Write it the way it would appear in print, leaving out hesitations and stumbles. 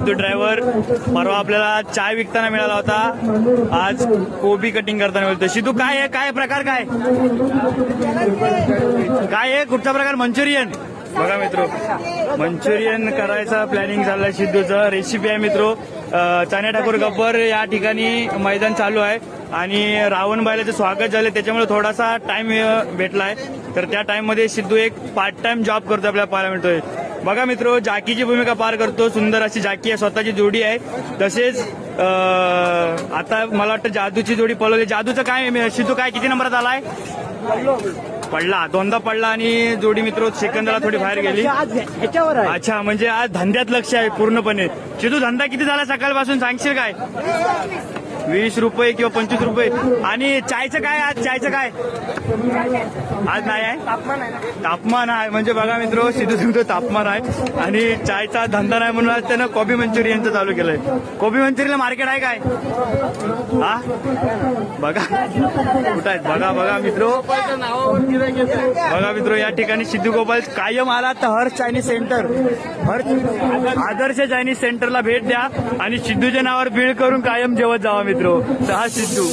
Sidhu driver. परवा आपल्याला चाय विकताना मिळाला होता, आज कोबी कटिंग करताना मिळतो. सिद्धू काय आहे, काय प्रकार, काय काय आहे, कुठचा प्रकार? मंचुरियन. बघा मित्रो, मंचुरियन करायचा प्लॅनिंग चाललाय सिद्धूचं. रेसिपी आहे मित्रो. चान्या ठाकूर गब्बर या ठिकाणी मैदान चालू आहे आणि रावण बैलाचं स्वागत झालं, त्याच्यामुळे थोडासा टाइम भेटलाय. तर त्या टाइम मध्ये सिद्धू एक पार्ट टाइम जॉब करतो, आपल्याला पाहायला मिळतोय. बघा मित्रो, जाकीची भूमिका पार करतो. सुंदर अशी जाकी आहे, स्वतःची जोडी आहे. तसेच आता मला वाटतं जादूची जोडी पळवली. जादूचं काय सिद्धू, काय किती नंबरात आलाय? पडला, दोनदा पडला आणि जोडी मित्र सेकंदाला थोडी बाहेर गेली. अच्छा, म्हणजे आज धंद्यात लक्ष आहे पूर्णपणे. सिद्धू धंदा किती झाला सकाळपासून, सांगशील काय? 20 रुपये किंवा 25 रुपये. आणि चायचं काय आज, चायचं काय आज नाही आहे? तापमान आहे. म्हणजे बघा मित्र, सिद्धू सांगतो तापमान आहे आणि चायचा धंदा नाही म्हणून आज त्यानं कोबी मंचुरियनचं चालू केलंय. कोबी मंचुरियन मार्केट आहे काय? हा बघा कुठं आहेत, बघा बघा मित्रो, बघा मित्रो, या ठिकाणी सिद्धू गोपाल कायम आला तर हर्ष चायनीज सेंटर, आदर्श चायनीज सेंटरला भेट द्या आणि सिद्धूच्या नावावर बिल करून कायम जेवत जावा मित्रो. हा सिद्धू.